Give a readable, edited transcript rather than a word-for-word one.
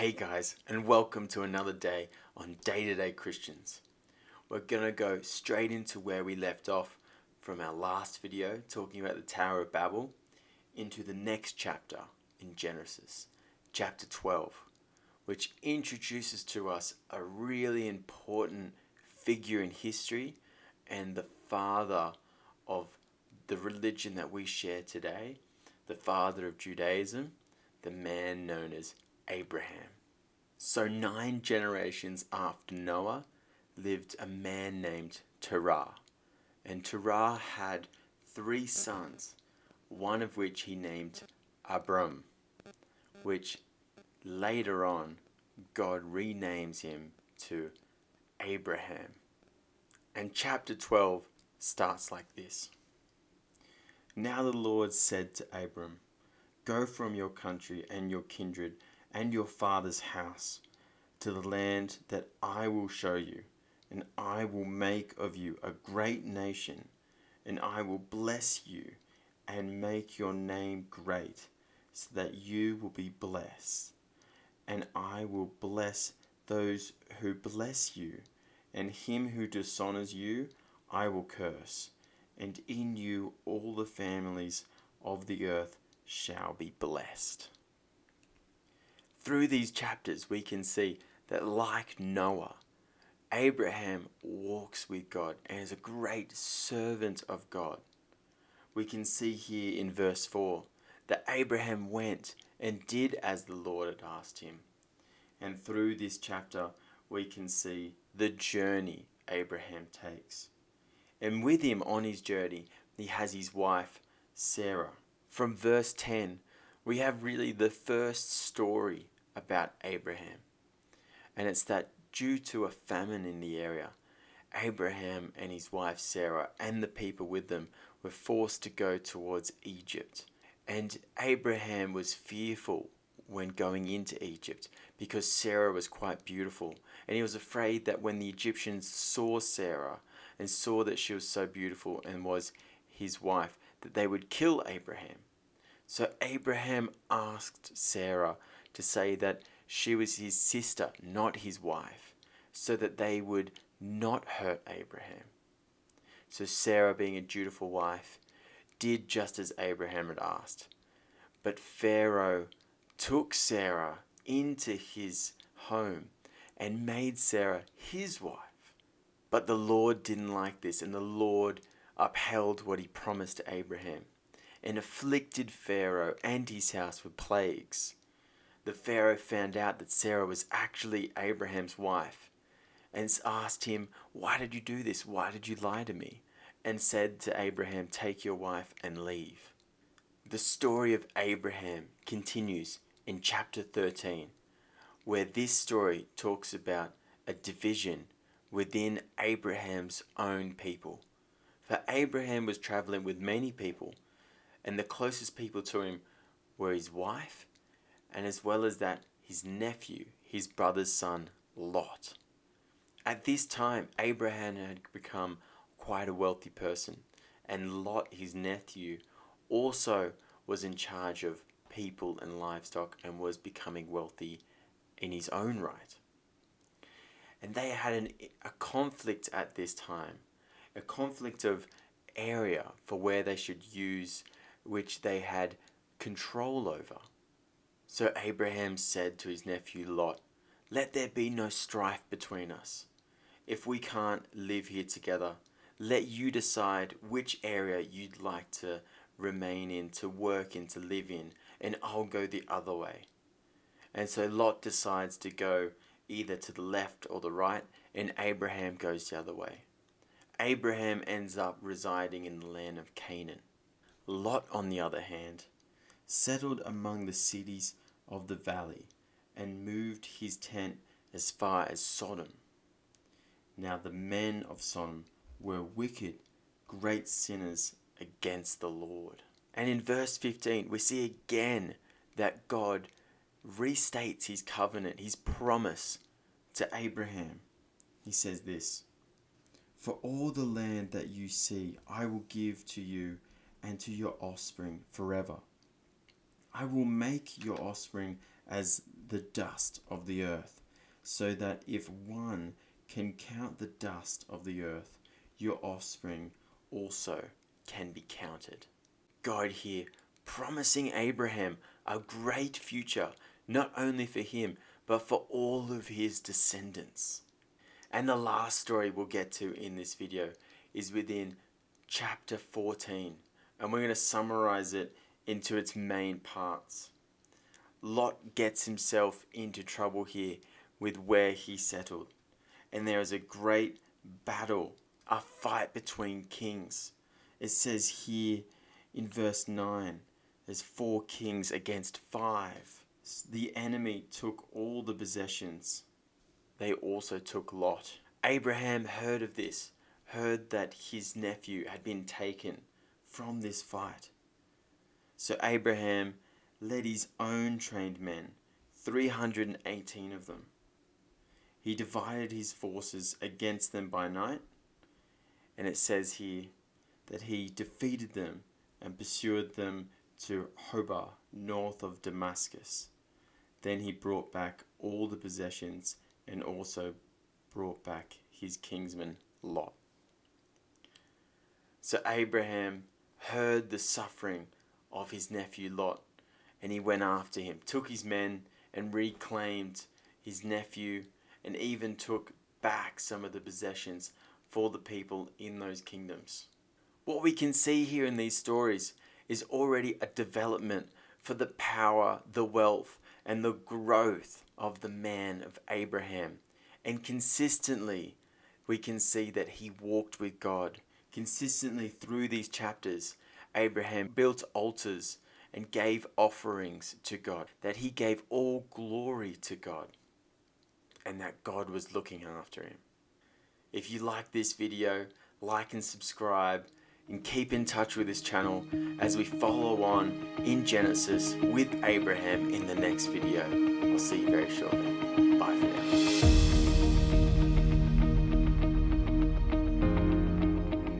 Hey guys, and welcome to another day on Day to Day Christians. We're going to go straight into where we left off from our last video talking about the Tower of Babel into the next chapter in Genesis, chapter 12, which introduces to us a really important figure in history and the father of the religion that we share today, the father of Judaism, the man known as Abraham. So 9 generations after Noah lived a man named Terah. And Terah had 3 sons, one of which he named Abram, which later on God renames him to Abraham. And chapter 12 starts like this. Now the Lord said to Abram, "Go from your country and your kindred and your father's house to the land that I will show you, and I will make of you a great nation, and I will bless you and make your name great, so that you will be blessed. And I will bless those who bless you, and him who dishonors you I will curse, and in you all the families of the earth shall be blessed." Through these chapters we can see that, like Noah, Abraham walks with God and is a great servant of God. We can see here in verse 4 that Abraham went and did as the Lord had asked him. And through this chapter we can see the journey Abraham takes. And with him on his journey he has his wife Sarah. From verse 10 we have really the first story about Abraham. And it's that due to a famine in the area, Abraham and his wife Sarah and the people with them were forced to go towards Egypt. And Abraham was fearful when going into Egypt because Sarah was quite beautiful. And he was afraid that when the Egyptians saw Sarah and saw that she was so beautiful and was his wife, that they would kill Abraham. So Abraham asked Sarah to say that she was his sister, not his wife, so that they would not hurt Abraham. So Sarah, being a dutiful wife, did just as Abraham had asked. But Pharaoh took Sarah into his home and made Sarah his wife. But the Lord didn't like this, and the Lord upheld what he promised to Abraham and afflicted Pharaoh and his house with plagues. The Pharaoh found out that Sarah was actually Abraham's wife and asked him, "Why did you do this? Why did you lie to me?" And said to Abraham, "Take your wife and leave." The story of Abraham continues in chapter 13, where this story talks about a division within Abraham's own people. For Abraham was traveling with many people, and the closest people to him were his wife, and as well as that, his nephew, his brother's son, Lot. At this time, Abraham had become quite a wealthy person, and Lot, his nephew, also was in charge of people and livestock and was becoming wealthy in his own right. And they had a conflict at this time, a conflict of area for where they should use, which they had control over. So Abraham said to his nephew Lot, "Let there be no strife between us. If we can't live here together, let you decide which area you'd like to remain in, to work in, to live in, and I'll go the other way." And so Lot decides to go either to the left or the right, and Abraham goes the other way. Abraham ends up residing in the land of Canaan. Lot, on the other hand, settled among the cities of the valley and moved his tent as far as Sodom. Now the men of Sodom were wicked, great sinners against the Lord. And in verse 15 we see again that God restates his covenant, his promise to Abraham. He says this, "For all the land that you see I will give to you and to your offspring forever. I will make your offspring as the dust of the earth, so that if one can count the dust of the earth, your offspring also can be counted. God here promising Abraham a great future, not only for him, but for all of his descendants. And the last story we'll get to in this video is within chapter 14, and we're going to summarize it into its main parts. Lot gets himself into trouble here with where he settled, and there is a great battle, a fight between kings. It says here in verse 9, there's 4 kings against 5. The enemy took all the possessions. They also took Lot. Abraham heard of this, heard that his nephew had been taken from this fight. So Abraham led his own trained men, 318 of them. He divided his forces against them by night, and it says here that he defeated them and pursued them to Hobah, north of Damascus. Then he brought back all the possessions and also brought back his kinsman Lot. So Abraham heard the suffering of his nephew Lot, and he went after him, took his men and reclaimed his nephew, and even took back some of the possessions for the people in those kingdoms. What we can see here in these stories is already a development for the power, the wealth, and the growth of the man of Abraham. And consistently, we can see that he walked with God. Consistently through these chapters, Abraham built altars and gave offerings to God, that he gave all glory to God, and that God was looking after him. If you like this video, like and subscribe, and keep in touch with this channel as we follow on in Genesis with Abraham in the next video. I'll see you very shortly.